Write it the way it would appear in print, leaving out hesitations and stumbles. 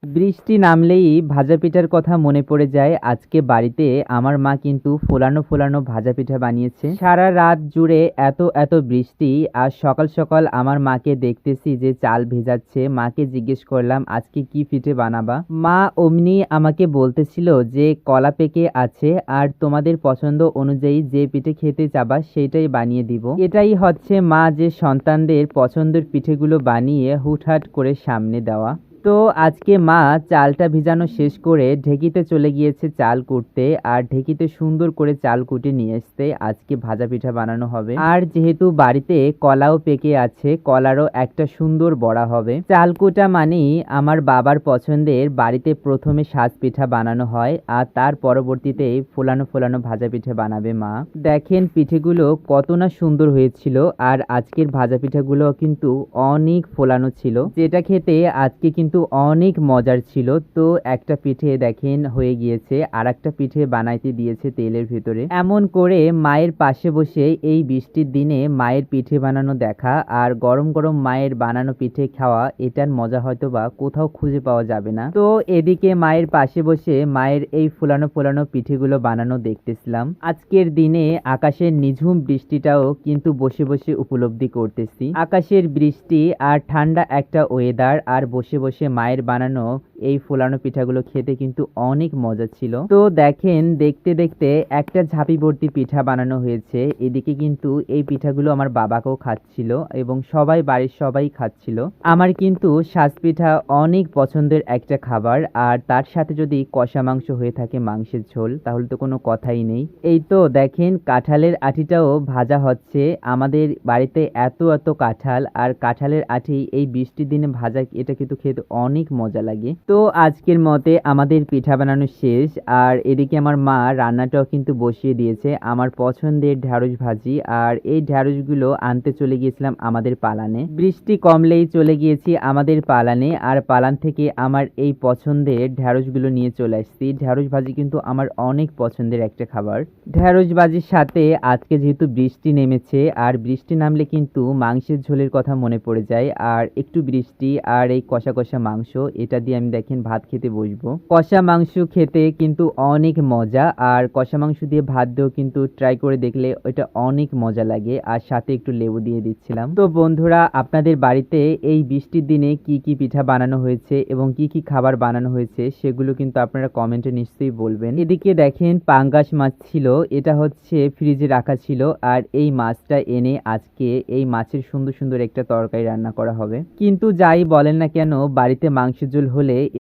বৃষ্টি নামলেই ভাজা পিঠার কথা মনে পড়ে যায়। আজকে বাড়িতে আমার মা কিন্তু ফোলানো ফোলানো ভাজা পিঠা বানিয়েছে। সারা রাত জুড়ে এত এত বৃষ্টি, আর সকাল সকাল আমার মাকে দেখতেছি যে চাল ভেজাচ্ছে। মাকে জিজ্ঞেস করলাম আজকে কি পিঠে বানাবা। মা অমনি আমাকে বলতেছিল যে কলা পেকে আছে, আর তোমাদের পছন্দ অনুযায়ী যে পিঠে খেতে চাবা সেটাই বানিয়ে দিব। এটাই হচ্ছে মা যে সন্তানদের পছন্দের পিঠেগুলো বানিয়ে হুটহাট করে সামনে দেওয়া। তো আজকে মা চালটা ভিজানো শেষ করে ঢেকিতে চলে গিয়েছে চাল কুটতে, আর ঢেকিতে সুন্দর করে চাল কুটে নিয়ে আসতে আজকে ভাজা পিঠা বানানো হবে। আর যেহেতু বাড়িতে কলাও পেকে আছে, কলারও একটা সুন্দর বড়া হবে। চাল কুটা মানেই আমার বাবার পছন্দের বাড়িতে প্রথমে সাজ পিঠা বানানো হয়, আর তার পরবর্তীতে ফোলানো ফোলানো ভাজা পিঠা বানাবে মা। দেখেন পিঠেগুলো কত না সুন্দর হয়েছিল, আর আজকের ভাজা পিঠাগুলো কিন্তু অনেক ফোলানো ছিল, যেটা খেতে আজকে কিন্তু অনেক মজার ছিল। তো একটা পিঠে দেখেন হয়ে গিয়েছে, আর একটা পিঠে বানাইতে দিয়েছে তেলের ভিতরে। এমন করে মায়ের পাশে বসে এই বৃষ্টির দিনে মায়ের পিঠে বানানো দেখা আর গরম গরম মায়ের বানানো পিঠে খাওয়া, এটার মজা হয়তো বা কোথাও খুঁজে পাওয়া যাবে না। তো এদিকে মায়ের পাশে বসে মায়ের এই ফোলানো ফোলানো পিঠেগুলো বানানো দেখতেছিলাম। আজকের দিনে আকাশের নিঝুম বৃষ্টিটাও কিন্তু বসে বসে উপলব্ধি করতেছি। আকাশের বৃষ্টি আর ঠান্ডা একটা ওয়েদার, আর বসে বসে মায়ের বানানো এই ফোলানো পিঠাগুলো খেতে কিন্তু অনেক মজা ছিল। তো দেখেন দেখতে দেখতে একটা ঝাঁপি ভর্তি পিঠা বানানো হয়েছে। এদিকে কিন্তু এই পিঠাগুলো আমার বাবাকেও খাচ্ছিল এবং সবাই বাড়ির সবাই খাচ্ছিল। আমার কিন্তু সাজ পিঠা অনেক পছন্দের একটা খাবার, আর তার সাথে যদি কষা মাংস হয়ে থাকে, মাংসের ঝোল, তাহলে তো কোনো কথাই নেই। এই তো দেখেন কাঁঠালের আটিটাও ভাজা হচ্ছে। আমাদের বাড়িতে এত এত কাঁঠাল, আর কাঁঠালের আটি এই বৃষ্টির দিনে ভাজা, এটা কিন্তু খেতে অনেক মজা লাগে। তো আজকের মতে আমাদের পিঠা বানানো শেষ, আর এদিকে আমার মা রান্নাটাও কিন্তু বসিয়ে দিয়েছে, আমার পছন্দের ঢ্যাঁড়স ভাজি। আর এই ঢ্যাঁড়সগুলো আনতে চলে গিয়েছিলাম আমাদের পালানে। বৃষ্টি কমলেই চলে গিয়েছি আমাদের পালানে, আর পালান থেকে আমার এই পছন্দের ঢ্যাঁড়সগুলো নিয়ে চলে আসছি। ঢ্যাঁড়স ভাজি কিন্তু আমার অনেক পছন্দের একটা খাবার। ঢ্যাঁড়স ভাজির সাথে আজকে যেহেতু বৃষ্টি নেমেছে, আর বৃষ্টি নামলে কিন্তু মাংসের ঝোলের কথা মনে পড়ে যায়। আর একটু বৃষ্টি আর এই কষা কষা মাংস, এটা দিয়ে আমি দেখেন ভাত খেতে বসবো। কষা মাংস খেতে কিন্তু অনেক মজা, আর কষা মাংস দিয়ে ভাত দিয়েও কিন্তু ট্রাই করে দেখলে ওইটা অনেক মজা লাগে। আর সাথে একটু লেবু দিয়ে দিচ্ছিলাম। তো বন্ধুরা, আপনাদের বাড়িতে এই বৃষ্টির দিনে কি কি পিঠা বানানো হয়েছে এবং কি কি খাবার বানানো হয়েছে সেগুলো কিন্তু আপনারা কমেন্টে নিশ্চয়ই বলবেন। এদিকে দেখেন পাঙ্গাস মাছ ছিল, এটা হচ্ছে ফ্রিজে রাখা ছিল, আর এই মাছটা এনে আজকে এই মাছের সুন্দর সুন্দর একটা তরকারি রান্না করা হবে। কিন্তু যাই বলেন না কেন, বাড়িতে মাংসের ঝোল হলে